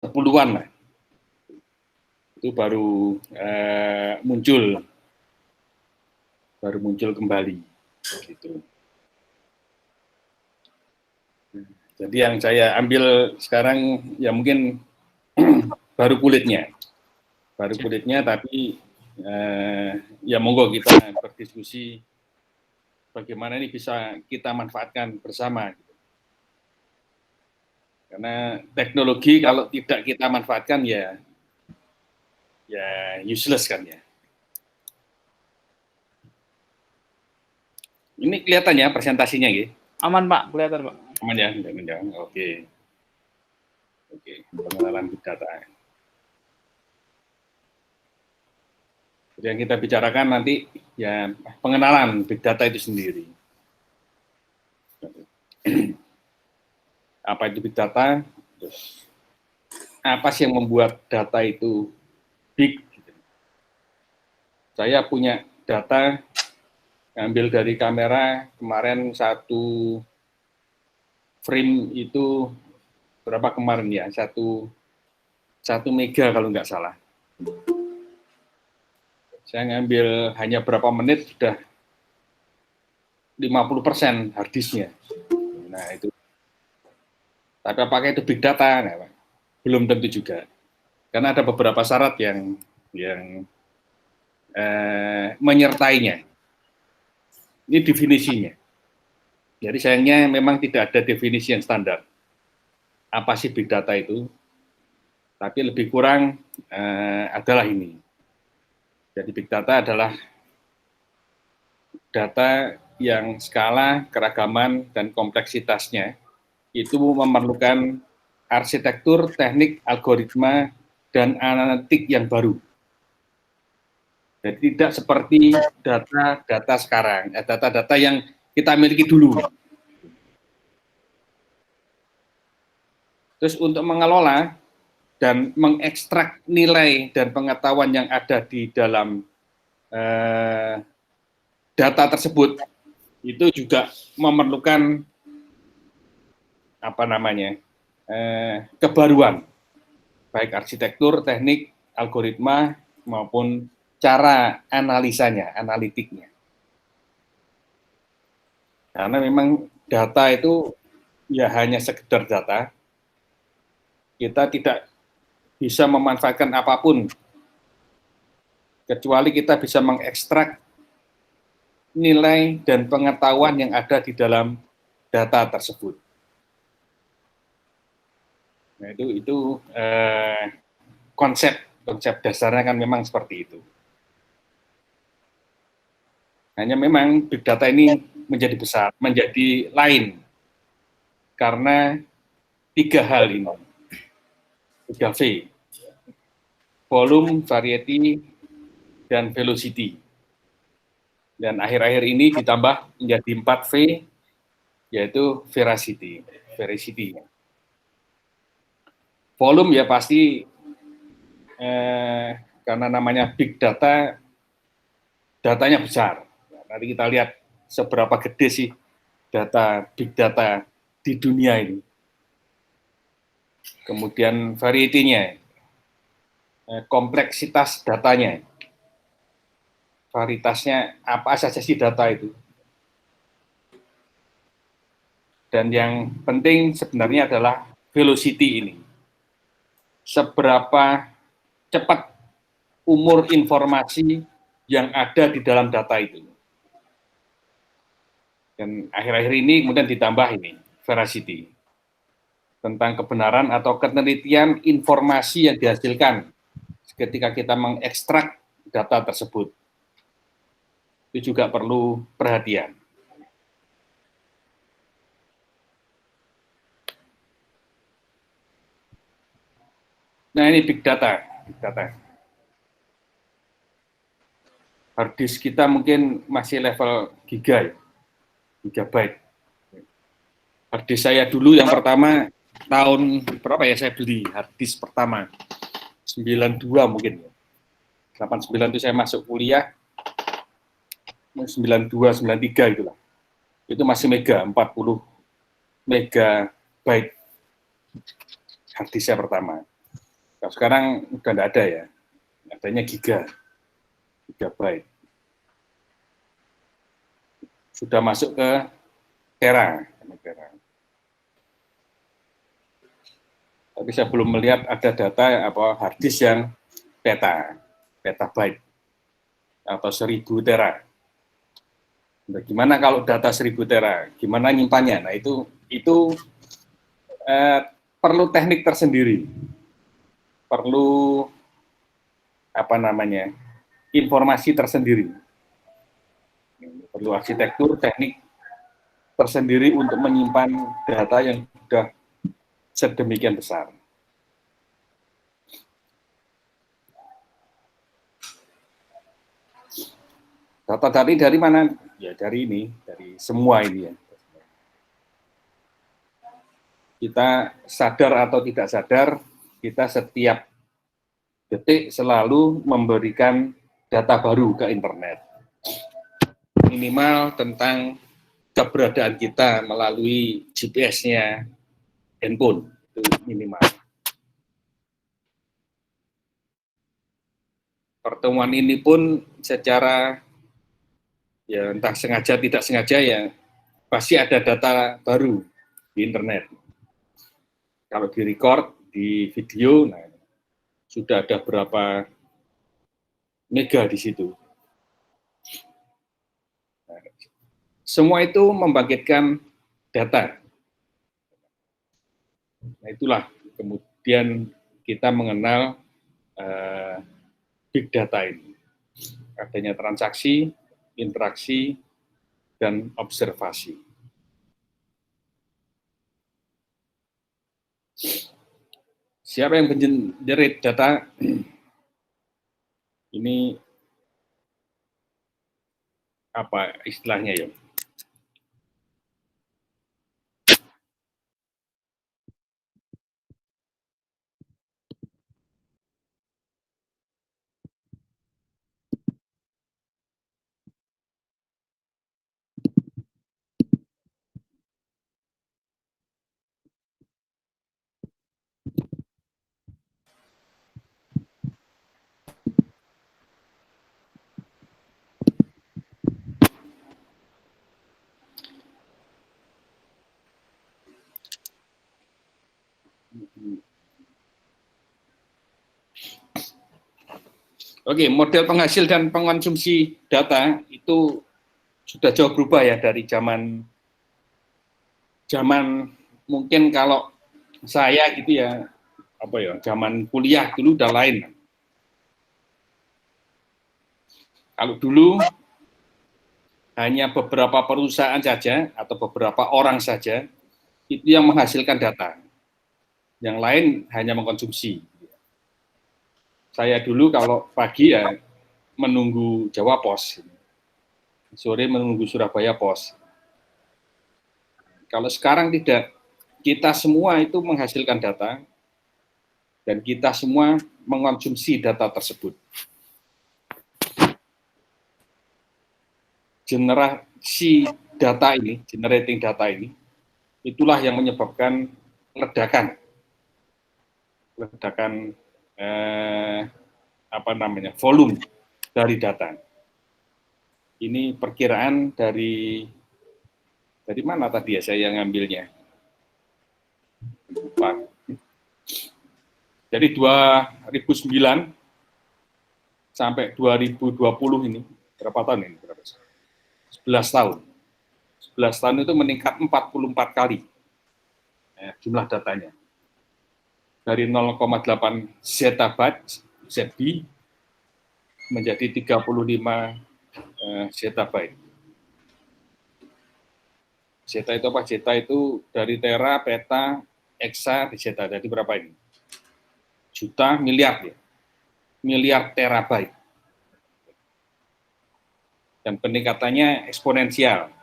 10-an lah. Itu baru muncul kembali gitu. Jadi yang saya ambil sekarang ya mungkin baru kulitnya, tapi ya monggo kita berdiskusi bagaimana ini bisa kita manfaatkan bersama. Karena teknologi kalau tidak kita manfaatkan ya useless kan ya. Ini kelihatan ya presentasinya gitu. Aman Pak, kelihatan Pak. Aman ya, oke. Oke, pengenalan big data. Jadi yang kita bicarakan nanti ya pengenalan big data itu sendiri. Apa itu big data? Terus apa sih yang membuat data itu big? Saya punya data ambil dari kamera kemarin satu frame itu berapa kemarin ya, satu mega kalau nggak salah. Saya ngambil hanya berapa menit sudah 50% hard disknya. Nah itu. Tapi apakah itu big data? Nah, belum tentu juga. Karena ada beberapa syarat yang menyertainya. Ini definisinya. Jadi sayangnya memang tidak ada definisi yang standar. Apa sih big data itu? Tapi lebih kurang adalah ini. Jadi big data adalah data yang skala, keragaman, dan kompleksitasnya itu memerlukan arsitektur, teknik, algoritma, dan analitik yang baru. Jadi tidak seperti data sekarang, data-data yang kita miliki dulu. Terus untuk mengelola dan mengekstrak nilai dan pengetahuan yang ada di dalam data tersebut, itu juga memerlukan kebaruan, baik arsitektur, teknik, algoritma, maupun cara analisanya, analitiknya. Karena memang data itu ya hanya sekedar data, kita tidak bisa memanfaatkan apapun, kecuali kita bisa mengekstrak nilai dan pengetahuan yang ada di dalam data tersebut. Nah, itu konsep dasarnya kan memang seperti itu. Hanya memang big data ini menjadi besar, menjadi lain karena 3 hal ini, 3V, volume, variety, dan velocity. Dan akhir-akhir ini ditambah menjadi 4V, yaitu veracity. Volume ya pasti karena namanya big data, datanya besar. Nanti kita lihat seberapa gede sih data big data di dunia ini. Kemudian variety-nya, kompleksitas datanya, varietasnya apa saja sih data itu. Dan yang penting sebenarnya adalah velocity ini. Seberapa cepat umur informasi yang ada di dalam data itu. Dan akhir-akhir ini kemudian ditambah ini, veracity, tentang kebenaran atau penelitian informasi yang dihasilkan ketika kita mengekstrak data tersebut. Itu juga perlu perhatian. Nah ini big data. Hard disk kita mungkin masih level gigabyte. Hard disk saya dulu yang pertama tahun berapa ya saya beli hard disk pertama? 92 mungkin. 89 itu saya masuk kuliah, 92, 93 itulah. Itu masih 40 megabyte hard disk saya pertama. Kalau sekarang udah nggak ada ya, adanya gigabyte. Sudah masuk ke tera. Tapi saya belum melihat ada data hard disk yang petabyte atau 1000 tera. Nah, gimana kalau data 1000 tera? Gimana nyimpannya? Nah itu perlu teknik tersendiri, perlu informasi tersendiri, perlu arsitektur teknik tersendiri untuk menyimpan data yang sudah sedemikian besar. Data dari mana? Ya dari semua ini ya. Kita sadar atau tidak sadar, kita setiap detik selalu memberikan data baru ke internet. Minimal tentang keberadaan kita melalui GPS-nya handphone, itu minimal. Pertemuan ini pun secara ya entah sengaja tidak sengaja ya pasti ada data baru di internet. Kalau direcord di video, nah, sudah ada berapa mega di situ. Nah, semua itu membangkitkan data. Nah, itulah kemudian kita mengenal big data ini. Adanya transaksi, interaksi, dan observasi. Siapa yang menjerit data? Ini apa istilahnya ya? Oke, model penghasil dan pengonsumsi data itu sudah jauh berubah ya dari zaman mungkin kalau saya gitu ya zaman kuliah dulu udah lain. Kalau dulu hanya beberapa perusahaan saja atau beberapa orang saja itu yang menghasilkan data, yang lain hanya mengkonsumsi. Saya dulu kalau pagi ya menunggu Jawa Pos, sore menunggu Surabaya Pos. Kalau sekarang tidak, kita semua itu menghasilkan data dan kita semua mengkonsumsi data tersebut. Generasi data ini, generating data ini, itulah yang menyebabkan ledakan volume dari data. Ini perkiraan dari mana tadi ya saya ngambilnya. Lupa. Jadi 2009 sampai 2020 ini berapa tahun ini? 11 tahun. 11 tahun itu meningkat 44 kali jumlah datanya. Dari 0,8 zettabyte ZB menjadi 35 zettabyte. Zeta itu apa? Zeta itu dari tera, peta, hexa, zeta. Jadi berapa ini? Juta, miliar ya. Miliar terabyte. Dan peningkatannya eksponensial.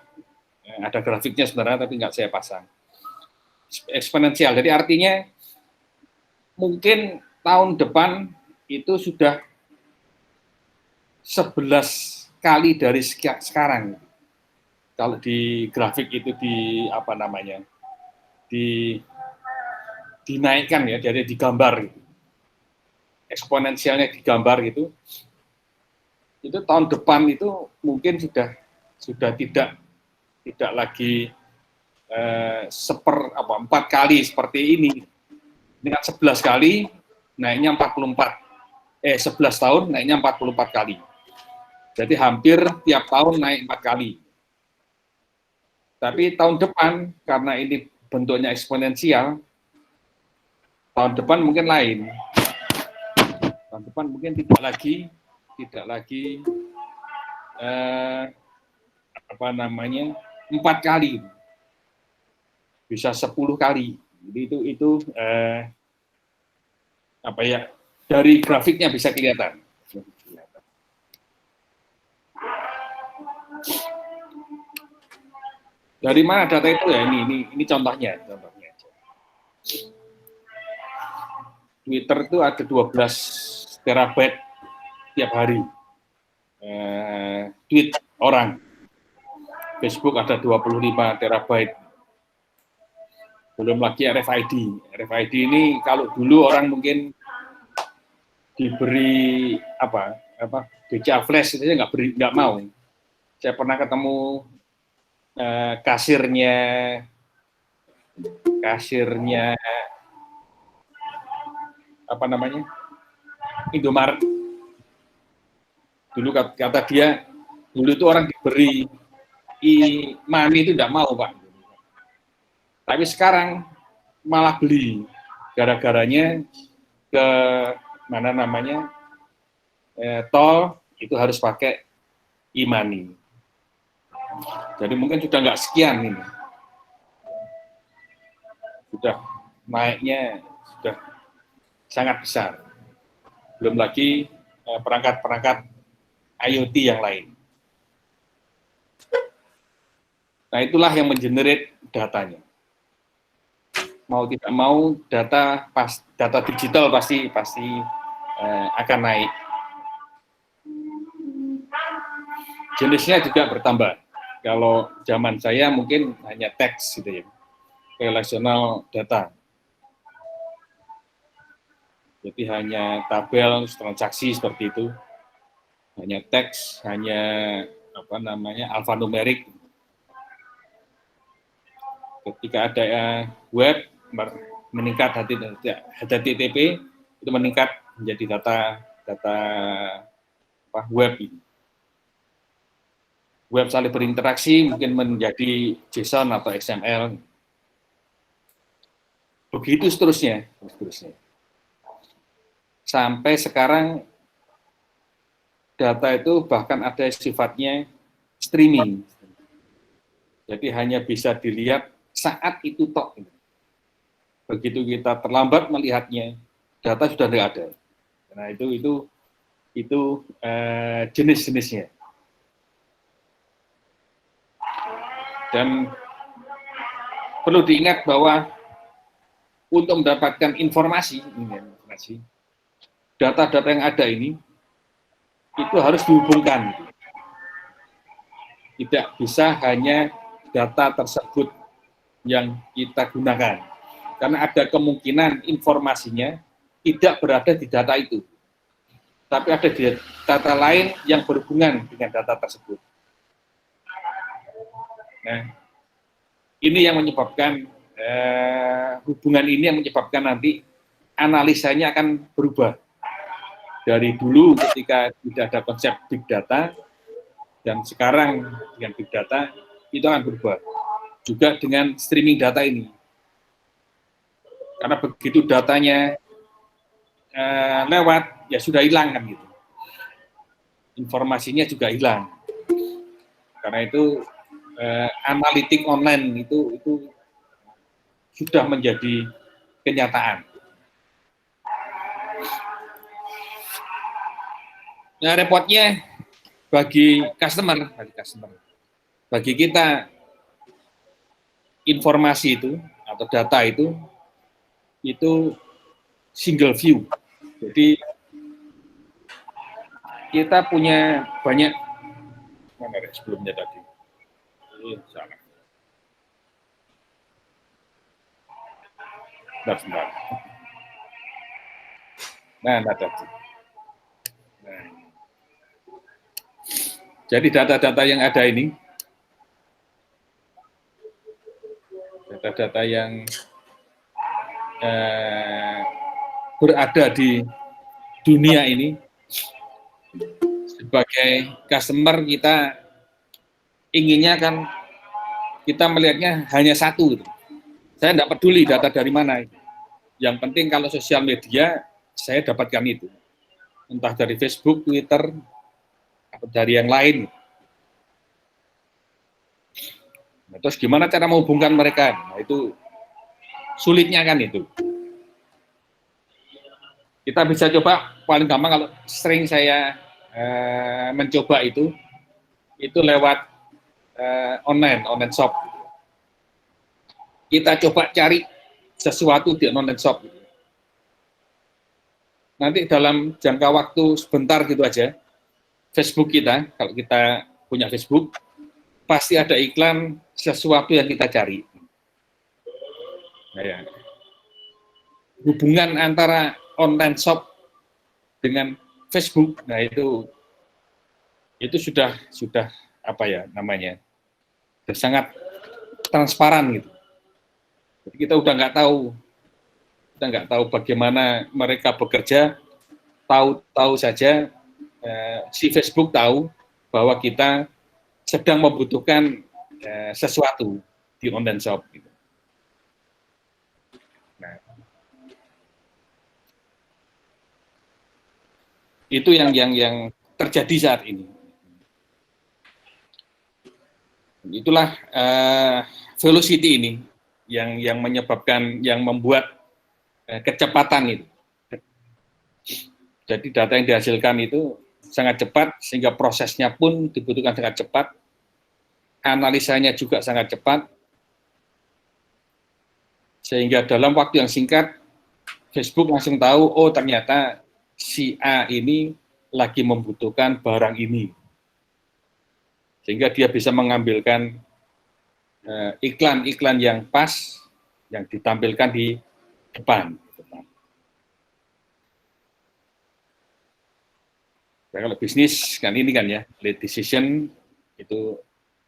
Ada grafiknya sebenarnya tapi nggak saya pasang. Eksponensial. Jadi artinya mungkin tahun depan itu sudah 11 kali dari sekarang. Kalau di grafik itu dinaikkan ya, jadi digambar. eksponensialnya digambar gitu, itu tahun depan itu mungkin sudah tidak lagi 4 kali seperti ini. Ini kan 11 kali, naiknya 11 tahun naiknya 44 kali. Jadi hampir tiap tahun naik 4 kali. Tapi tahun depan, karena ini bentuknya eksponensial, tahun depan mungkin lain. Tahun depan mungkin tidak lagi 4 kali, bisa 10 kali. Jadi itu dari grafiknya bisa kelihatan. Dari mana data itu ya? Ini contohnya. Twitter itu ada 12 terabyte tiap hari. Tweet orang. Facebook ada 25 terabyte. Belum lagi RFID. RFID ini kalau dulu orang mungkin diberi BCA flash itu nggak mau. Saya pernah ketemu kasirnya Indomaret. Dulu kata dia, dulu itu orang diberi e-money itu nggak mau, Pak. Tapi sekarang malah beli, gara-garanya ke tol itu harus pakai e-money. Jadi mungkin sudah nggak sekian ini, sudah naiknya sudah sangat besar. Belum lagi perangkat-perangkat IoT yang lain. Nah, itulah yang mengenerate datanya. Mau tidak mau data digital pasti akan naik. Jenisnya juga bertambah. Kalau zaman saya mungkin hanya teks gitu ya, relational data. Jadi hanya tabel transaksi seperti itu, hanya teks, hanya alfanumerik. Ketika ada web meningkat HTTP itu meningkat menjadi data web ini. Web saling berinteraksi mungkin menjadi JSON atau XML. Begitu seterusnya. Sampai sekarang data itu bahkan ada sifatnya streaming. Jadi hanya bisa dilihat saat itu tok. Begitu kita terlambat melihatnya, data sudah tidak ada. Nah itu jenis-jenisnya. Dan perlu diingat bahwa untuk mendapatkan informasi, data-data yang ada ini itu harus dihubungkan. Tidak bisa hanya data tersebut yang kita gunakan. Karena ada kemungkinan informasinya tidak berada di data itu. Tapi ada di data lain yang berhubungan dengan data tersebut. Nah, ini yang menyebabkan hubungan ini yang menyebabkan nanti analisanya akan berubah. Dari dulu ketika tidak ada konsep big data, dan sekarang dengan big data, itu akan berubah. Juga dengan streaming data ini. Karena begitu datanya lewat, ya sudah hilang kan gitu. Informasinya juga hilang. Karena itu analitik online itu sudah menjadi kenyataan. Nah, repotnya bagi customer, bagi kita informasi itu atau data itu single view. Jadi kita punya banyak sebelumnya tadi. Ini salah. Sebentar. Nah, data. Nah, jadi data-data yang ada ini, data-data yang berada di dunia ini, sebagai customer kita inginnya kan kita melihatnya hanya satu. Gitu. Saya tidak peduli data dari mana. Yang penting kalau sosial media, saya dapatkan itu. Entah dari Facebook, Twitter, atau dari yang lain. Nah, terus gimana cara menghubungkan mereka? Nah, itu sulitnya kan itu. Kita bisa coba, paling gampang kalau sering saya mencoba itu lewat online shop. Kita coba cari sesuatu di online shop. Nanti dalam jangka waktu sebentar gitu aja, Facebook kita, kalau kita punya Facebook, pasti ada iklan sesuatu yang kita cari. Nah, ya. Hubungan antara online shop dengan Facebook, nah itu sudah apa ya namanya, sudah sangat transparan gitu. Jadi kita udah nggak tahu bagaimana mereka bekerja, tahu saja si Facebook tahu bahwa kita sedang membutuhkan sesuatu di online shop. Gitu. Nah, itu yang terjadi saat ini. Itulah velocity ini yang menyebabkan, yang membuat kecepatan itu. Jadi data yang dihasilkan itu sangat cepat, sehingga prosesnya pun dibutuhkan sangat cepat, analisanya juga sangat cepat, sehingga dalam waktu yang singkat, Facebook langsung tahu, oh ternyata si A ini lagi membutuhkan barang ini. Sehingga dia bisa mengambilkan iklan-iklan yang pas, yang ditampilkan di depan. Nah, kalau bisnis kan ini kan ya, late decision itu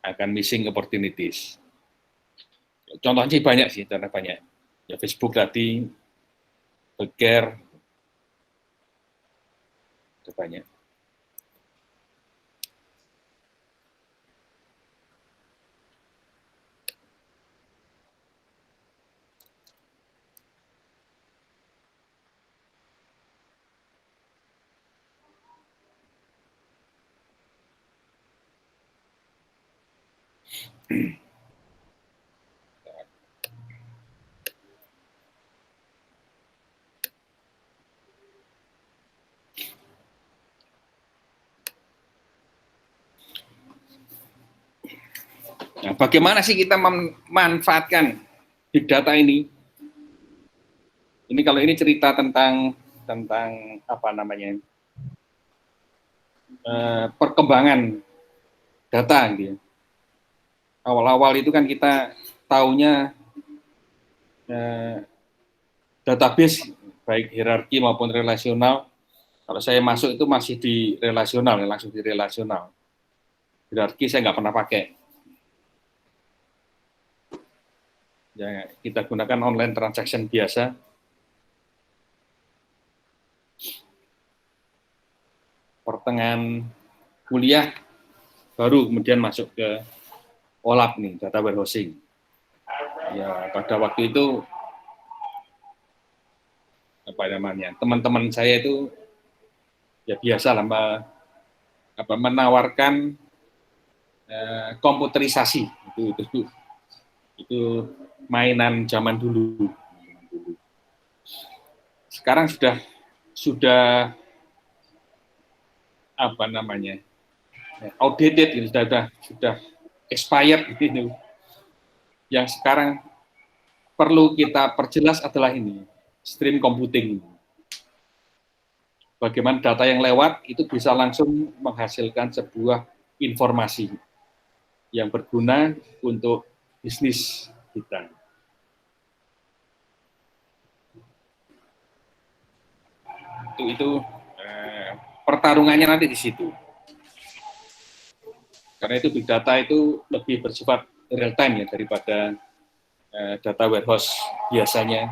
akan missing opportunities. Contohnya banyak sih, contoh banyak. Ya Facebook tadi, healthcare, itu banyak. Nah, bagaimana sih kita memanfaatkan big data ini? Ini kalau ini cerita tentang apa namanya, perkembangan data gitu ya. Awal-awal itu kan kita taunya database baik hierarki maupun relasional. Kalau saya masuk itu masih di relasional, langsung di relasional. Hierarki saya nggak pernah pakai. Ya, kita gunakan online transaction biasa. Pertengahan kuliah baru kemudian masuk ke OLAP nih, data warehousing. Ya, pada waktu itu apa namanya, teman-teman saya itu ya biasa lah menawarkan komputerisasi itu mainan zaman dulu. Sekarang sudah apa namanya, outdated, sudah expired gitu. Yang sekarang perlu kita perjelas adalah ini, stream computing. Bagaimana data yang lewat itu bisa langsung menghasilkan sebuah informasi yang berguna untuk bisnis kita. itu pertarungannya nanti di situ. Karena itu big data itu lebih bersifat real time ya daripada data warehouse biasanya.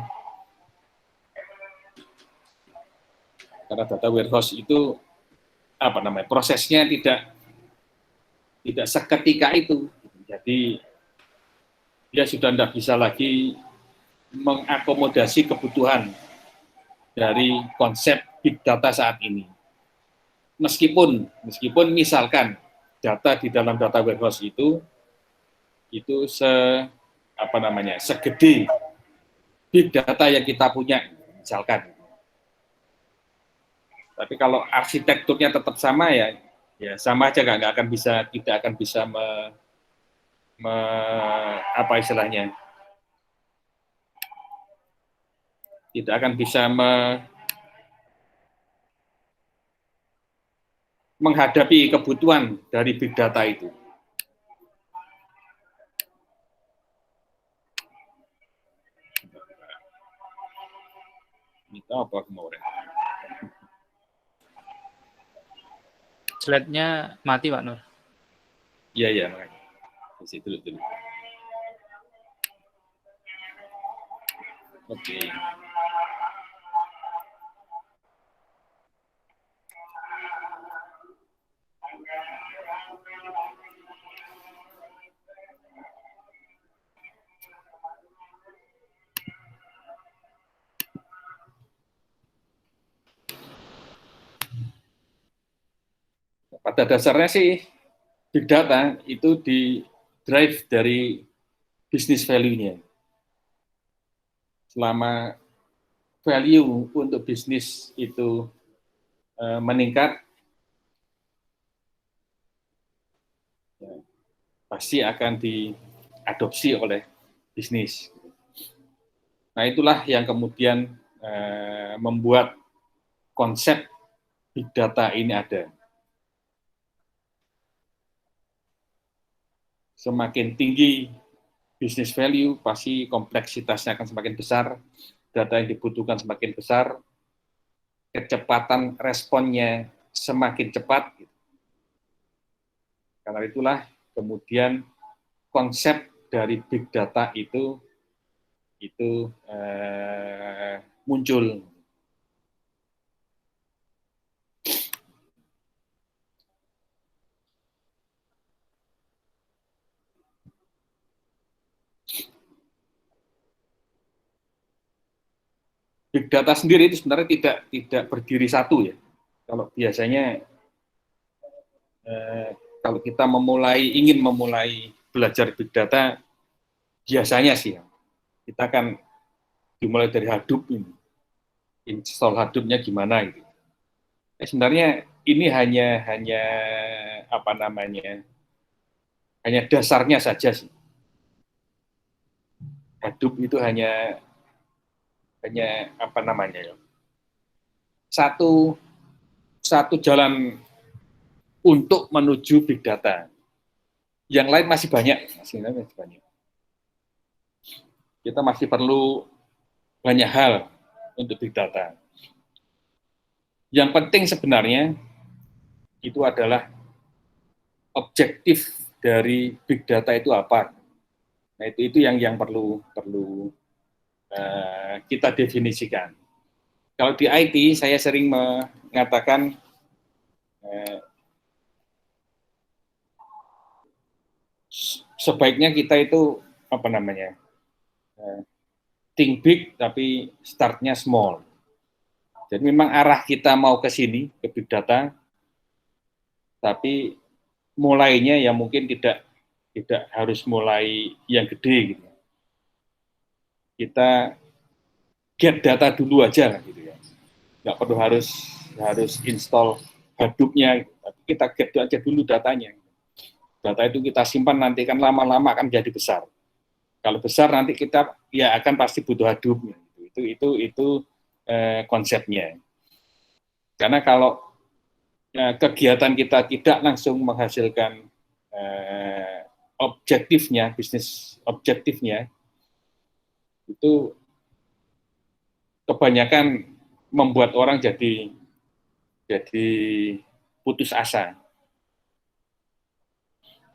Karena data warehouse itu prosesnya tidak seketika itu. Jadi dia sudah tidak bisa lagi mengakomodasi kebutuhan dari konsep big data saat ini. Meskipun misalkan data di dalam data warehouse itu segede big data yang kita punya misalkan. Tapi kalau arsitekturnya tetap sama ya sama aja tidak akan bisa tidak akan bisa menghadapi kebutuhan dari big data itu. Ini apa kemarin? Slide-nya mati, Pak Nur. Iya, makanya. Masih dulu. Oke. Pada dasarnya sih big data itu di drive dari business value-nya. Selama value untuk bisnis itu meningkat, pasti akan diadopsi oleh bisnis. Nah, itulah yang kemudian membuat konsep big data ini ada. Semakin tinggi business value, pasti kompleksitasnya akan semakin besar, data yang dibutuhkan semakin besar, kecepatan responnya semakin cepat. Karena itulah kemudian konsep dari big data itu muncul. Big data sendiri itu sebenarnya tidak berdiri satu ya. Kalau biasanya kalau kita ingin memulai belajar big data, biasanya sih kita akan dimulai dari Hadoop ini, install Hadoop-nya gimana gitu. Sebenarnya ini hanya hanya dasarnya saja sih. Hadoop itu hanya satu jalan untuk menuju big data. Yang lain masih banyak. Kita masih perlu banyak hal untuk big data. Yang penting sebenarnya itu adalah objektif dari big data itu apa. Nah, itu yang perlu kita definisikan. Kalau di IT saya sering mengatakan sebaiknya kita itu think big tapi startnya small. Jadi memang arah kita mau ke sini ke big data, tapi mulainya ya mungkin tidak harus mulai yang gede gitu. Kita get data dulu aja gitu ya. Nggak perlu harus install Hadoop-nya, tapi kita get aja dulu datanya. Data itu kita simpan, nanti kan lama-lama akan jadi besar. Kalau besar nanti kita ya akan pasti butuh Hadoop-nya. Itu konsepnya. Karena kalau kegiatan kita tidak langsung menghasilkan objektifnya, bisnis objektifnya, itu kebanyakan membuat orang jadi putus asa.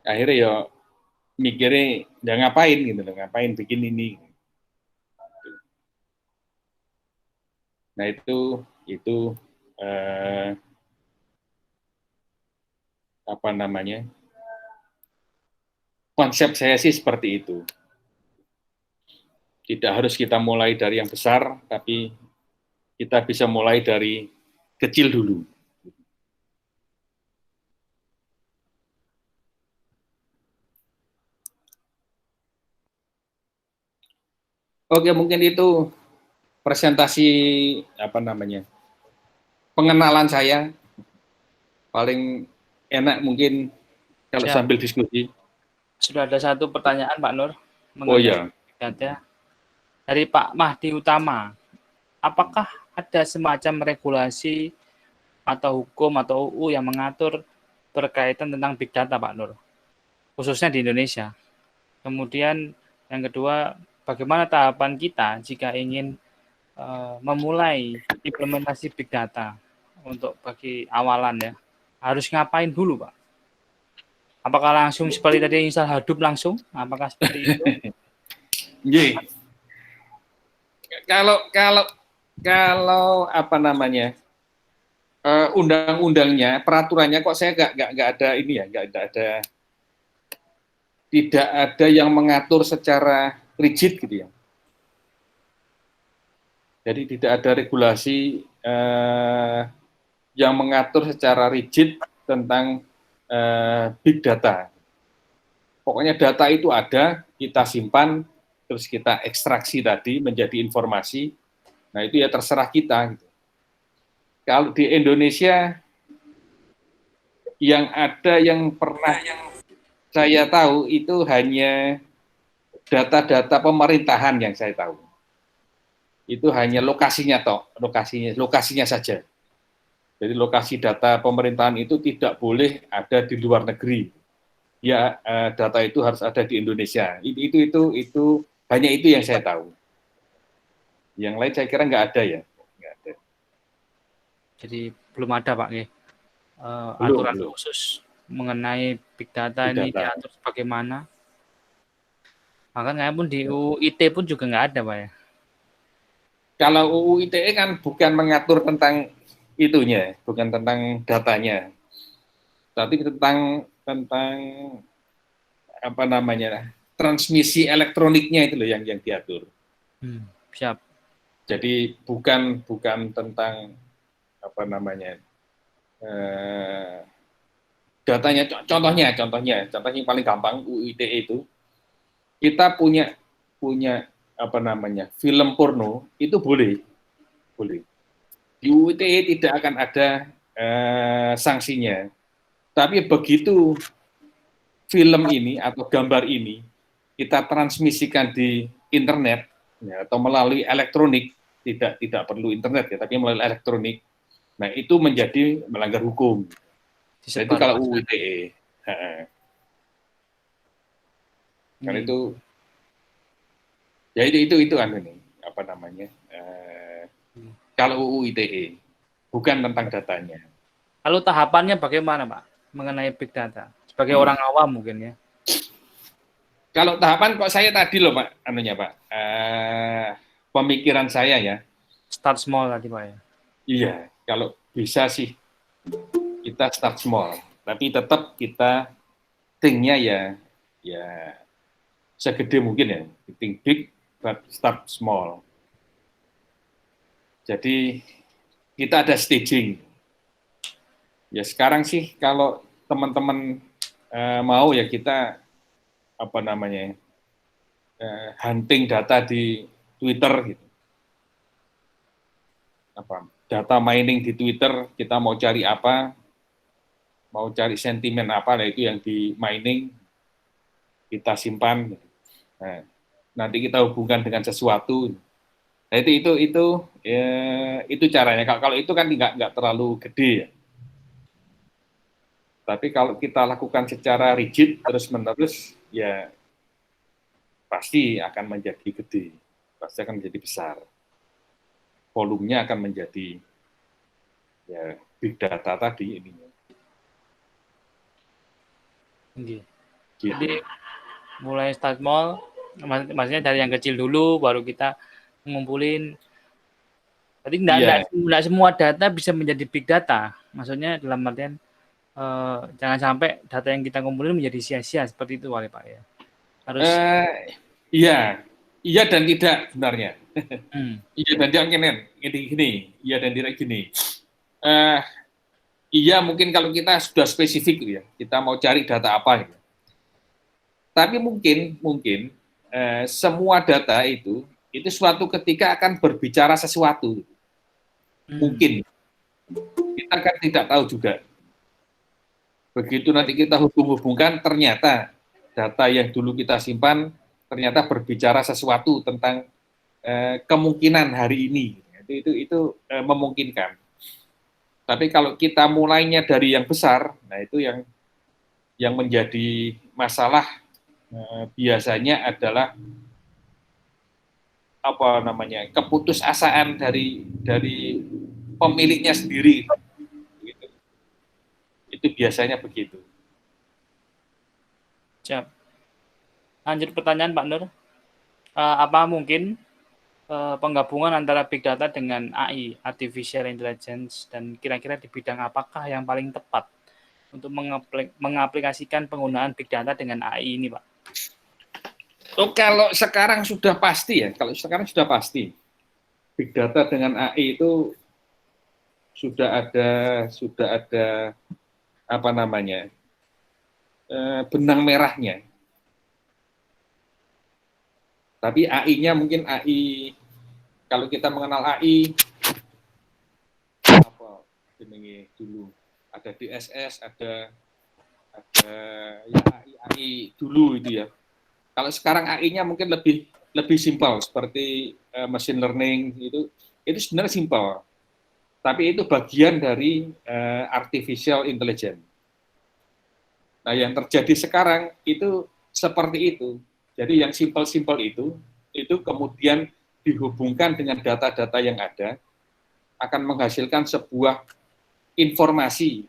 Akhirnya ya mikirnya ya ngapain gitu loh, ngapain bikin ini. Nah itu eh, apa namanya, konsep saya sih seperti itu. Tidak harus kita mulai dari yang besar, tapi kita bisa mulai dari kecil dulu. Oke, mungkin itu presentasi apa namanya, pengenalan saya. Paling enak mungkin kalau Siap. sambil diskusi. Sudah ada satu pertanyaan Pak Nur Oh mengenai ya, data dari Pak Mahdi Utama. Apakah ada semacam regulasi atau hukum atau UU yang mengatur berkaitan tentang big data, Pak Nur, khususnya di Indonesia? Kemudian yang kedua, bagaimana tahapan kita jika ingin memulai implementasi big data untuk bagi awalan ya? Harus ngapain dulu, Pak? Apakah langsung seperti tadi install Hadoop langsung? Apakah seperti itu? yeah. Kalau kalau kalau apa namanya, undang-undangnya, peraturannya kok saya nggak ada ini ya, nggak ada, tidak ada yang mengatur secara rigid gitu ya. Jadi tidak ada regulasi yang mengatur secara rigid tentang big data. Pokoknya data itu ada, kita simpan, terus kita ekstraksi tadi menjadi informasi. Nah itu ya terserah kita. Gitu. Kalau di Indonesia yang ada yang pernah saya tahu itu hanya data-data pemerintahan yang saya tahu. Itu hanya lokasinya toh, lokasinya saja. Jadi lokasi data pemerintahan itu tidak boleh ada di luar negeri. Ya data itu harus ada di Indonesia. Itu hanya itu yang saya tahu. Yang lain saya kira nggak ada ya. Nggak ada. Jadi belum ada Pak aturan Belum. khusus mengenai big data Big ini data. diatur bagaimana. Makanya pun di UU IT pun juga nggak ada Pak ya. Kalau UU ITE kan bukan mengatur tentang itunya, bukan tentang datanya, tapi tentang apa namanya, transmisi elektroniknya itu loh yang diatur. Siap. Jadi bukan tentang apa namanya, datanya. Contohnya yang paling gampang UU ITE itu, kita punya punya apa namanya, film porno itu boleh. Di UU ITE tidak akan ada sanksinya. Tapi begitu film ini atau gambar ini kita transmisikan di internet ya, atau melalui elektronik, tidak perlu internet ya, tapi melalui elektronik. Nah, itu menjadi melanggar hukum. Nah, itu Disebar kalau UU luaskan. ITE. Karena itu ya itu kan ini apa namanya? Kalau UU ITE bukan tentang datanya. Lalu tahapannya bagaimana Pak mengenai big data? Sebagai orang awam mungkin ya. Kalau tahapan kok saya tadi loh Pak, anunya Pak, pemikiran saya ya, Start small tadi Pak ya. iya, kalau bisa sih kita start small, tapi tetap kita think-nya ya segede mungkin ya, think big but start small. Jadi kita ada staging. Ya sekarang sih kalau teman-teman mau ya kita apa namanya, hunting data di Twitter gitu. Apa data mining di Twitter, kita mau cari apa, mau cari sentimen apa, lah itu yang di mining kita simpan. Nah, nanti kita hubungkan dengan sesuatu. Nah, itu caranya. Kalau itu kan nggak terlalu gede ya. Tapi kalau kita lakukan secara rigid terus menerus, ya pasti akan menjadi gede, pasti akan menjadi besar. volumenya akan menjadi ya big data tadi ini. Gitu. Gitu. Jadi mulai start small, maksudnya dari yang kecil dulu, baru kita ngumpulin. Jadi Iya. enggak semua data bisa menjadi big data. Maksudnya dalam artian jangan sampai data yang kita kumpulin menjadi sia-sia seperti itu, Pak ya. Harus Iya, iya dan tidak sebenarnya. hmm, Iya dan tidak gini, iya dan tidak gini. Eh, iya mungkin kalau kita sudah spesifik gitu ya, kita mau cari data apa gitu. Tapi mungkin semua data itu suatu ketika akan berbicara sesuatu. Mungkin kita kan tidak tahu juga. Begitu nanti kita hubung-hubungkan, ternyata data yang dulu kita simpan ternyata berbicara sesuatu tentang kemungkinan hari ini. Itu memungkinkan. Tapi kalau kita mulainya dari yang besar, nah itu yang menjadi masalah biasanya adalah apa namanya keputusasaan dari pemiliknya sendiri. Gitu. Itu biasanya begitu. siap. Lanjut pertanyaan Pak Nur. Apa mungkin penggabungan antara big data dengan AI, artificial intelligence, dan kira-kira di bidang apakah yang paling tepat untuk mengaplikasikan penggunaan big data dengan AI ini, Pak? Oh, kalau sekarang sudah pasti ya, big data dengan AI itu sudah ada apa namanya benang merahnya. Tapi AI-nya mungkin AI kalau kita mengenal AI apa jenenge dulu ada DSS, ada ya AI dulu itu ya. Kalau sekarang AI-nya mungkin lebih simpel seperti machine learning itu sebenarnya simpel. Tapi itu bagian dari artificial intelligence. Nah, yang terjadi sekarang itu seperti itu. Jadi yang simpel-simpel itu kemudian dihubungkan dengan data-data yang ada, akan menghasilkan sebuah informasi.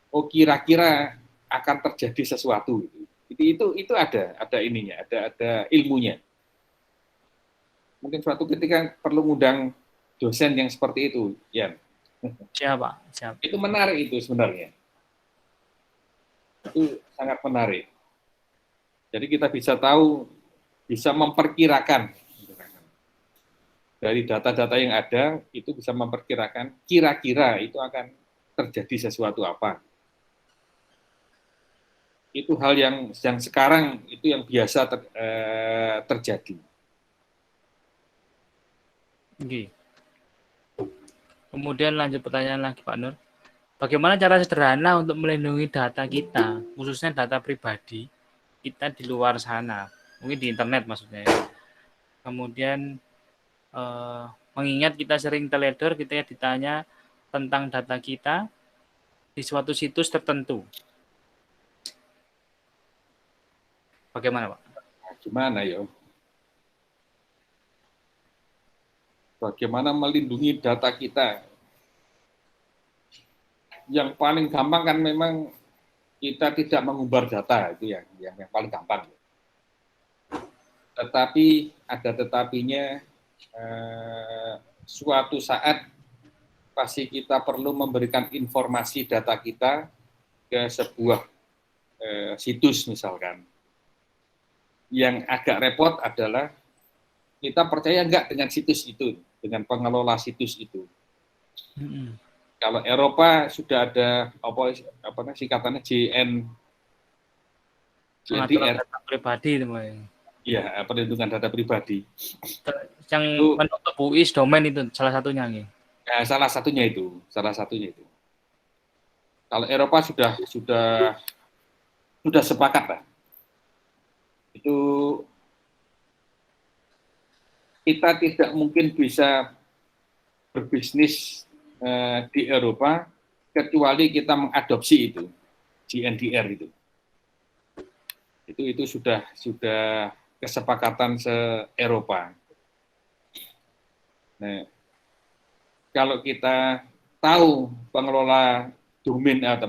Oh, kira-kira akan terjadi sesuatu. Itu ada ininya, ada ilmunya. Mungkin suatu ketika perlu ngundang dosen yang seperti itu, ya. Siap, Pak. Siap. Itu menarik itu sebenarnya. Itu sangat menarik. Jadi kita bisa tahu, bisa memperkirakan dari data-data yang ada, itu bisa memperkirakan kira-kira itu akan terjadi sesuatu apa. Itu hal yang sekarang itu yang biasa terjadi. Oke. Kemudian lanjut pertanyaan lagi, Pak Nur. Bagaimana cara sederhana untuk melindungi data kita, khususnya data pribadi kita di luar sana, mungkin di internet maksudnya ya. Kemudian mengingat kita sering teledor, kita ya ditanya tentang data kita di suatu situs tertentu. Bagaimana, Pak? Nah, gimana ya? Bagaimana melindungi data kita? Yang paling gampang kan memang kita tidak mengumbar data, itu yang paling gampang. Tetapi ada tetapinya, suatu saat pasti kita perlu memberikan informasi data kita ke sebuah situs misalkan. Yang agak repot adalah kita percaya enggak dengan situs itu, dengan pengelola situs itu. Kalau Eropa sudah ada apa singkatannya Pengaturan GDPR, data pribadi itu, Pak. ya perlindungan data pribadi. Yang Itu menutup UIS domain itu salah satunya nih. salah satunya itu. Kalau Eropa sudah sepakat lah. Itu kita tidak mungkin bisa berbisnis di Eropa kecuali kita mengadopsi itu GDPR itu. Itu sudah kesepakatan se-Eropa. Nah, kalau kita tahu pengelola domain atau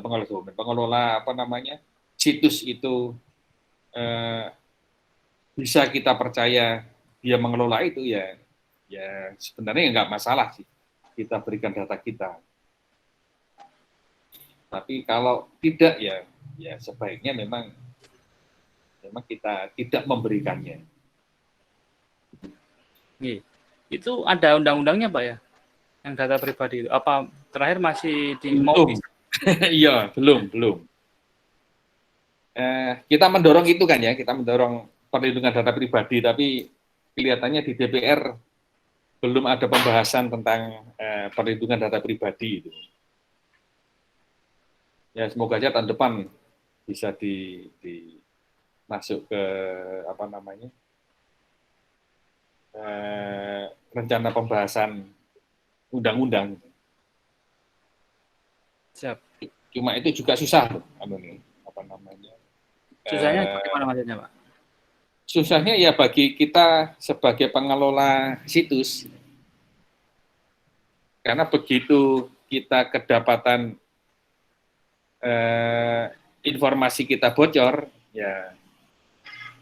pengelola apa namanya situs itu bisa kita percaya dia mengelola itu ya sebenarnya nggak masalah sih kita berikan data kita. Tapi kalau tidak ya sebaiknya memang kita tidak memberikannya. Itu ada undang-undangnya Pak ya? Yang data pribadi itu. Apa terakhir masih di Belum. Iya, belum. Kita mendorong itu kan ya, kita mendorong perlindungan data pribadi, tapi kelihatannya di DPR belum ada pembahasan tentang perlindungan data pribadi itu. Ya semoga aja tahun depan bisa masuk ke apa namanya rencana pembahasan undang-undang. Siap. Cuma itu juga susah loh, apa namanya? Susahnya bagaimana maksudnya Pak? Susahnya ya bagi kita sebagai pengelola situs, karena begitu kita kedapatan informasi kita bocor, ya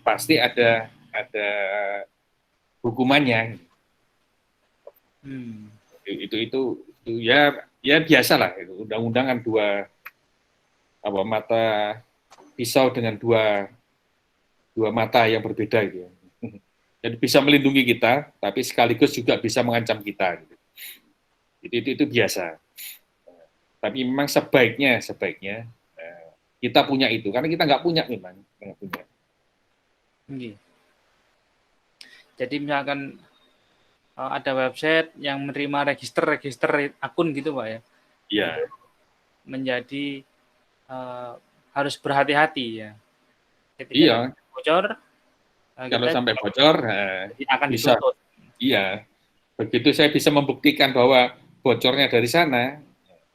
pasti ada hukumannya. Itu ya biasalah itu undang-undang kan dua mata pisau dengan dua mata yang berbeda gitu. Jadi bisa melindungi kita, tapi sekaligus juga bisa mengancam kita. Gitu. Itu biasa. Tapi memang sebaiknya kita punya itu, karena kita nggak punya memang. Nggak punya. Jadi misalkan ada website yang menerima register akun gitu Pak ya? Iya. Menjadi harus berhati-hati ya. Ketika bocor, kalau sampai bocor akan bisa. dituntut. Iya. Begitu saya bisa membuktikan bahwa bocornya dari sana,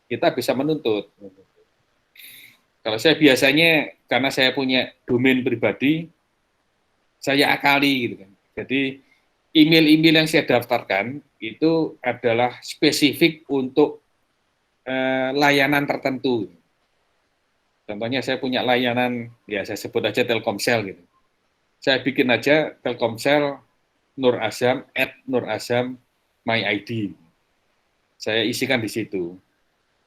kita bisa menuntut. Kalau saya biasanya karena saya punya domain pribadi, saya akali gitu kan. Jadi email-email yang saya daftarkan itu adalah spesifik untuk layanan tertentu. Contohnya saya punya layanan, ya saya sebut aja Telkomsel gitu. Saya bikin aja Telkomsel @nurasam my ID. Saya isikan di situ.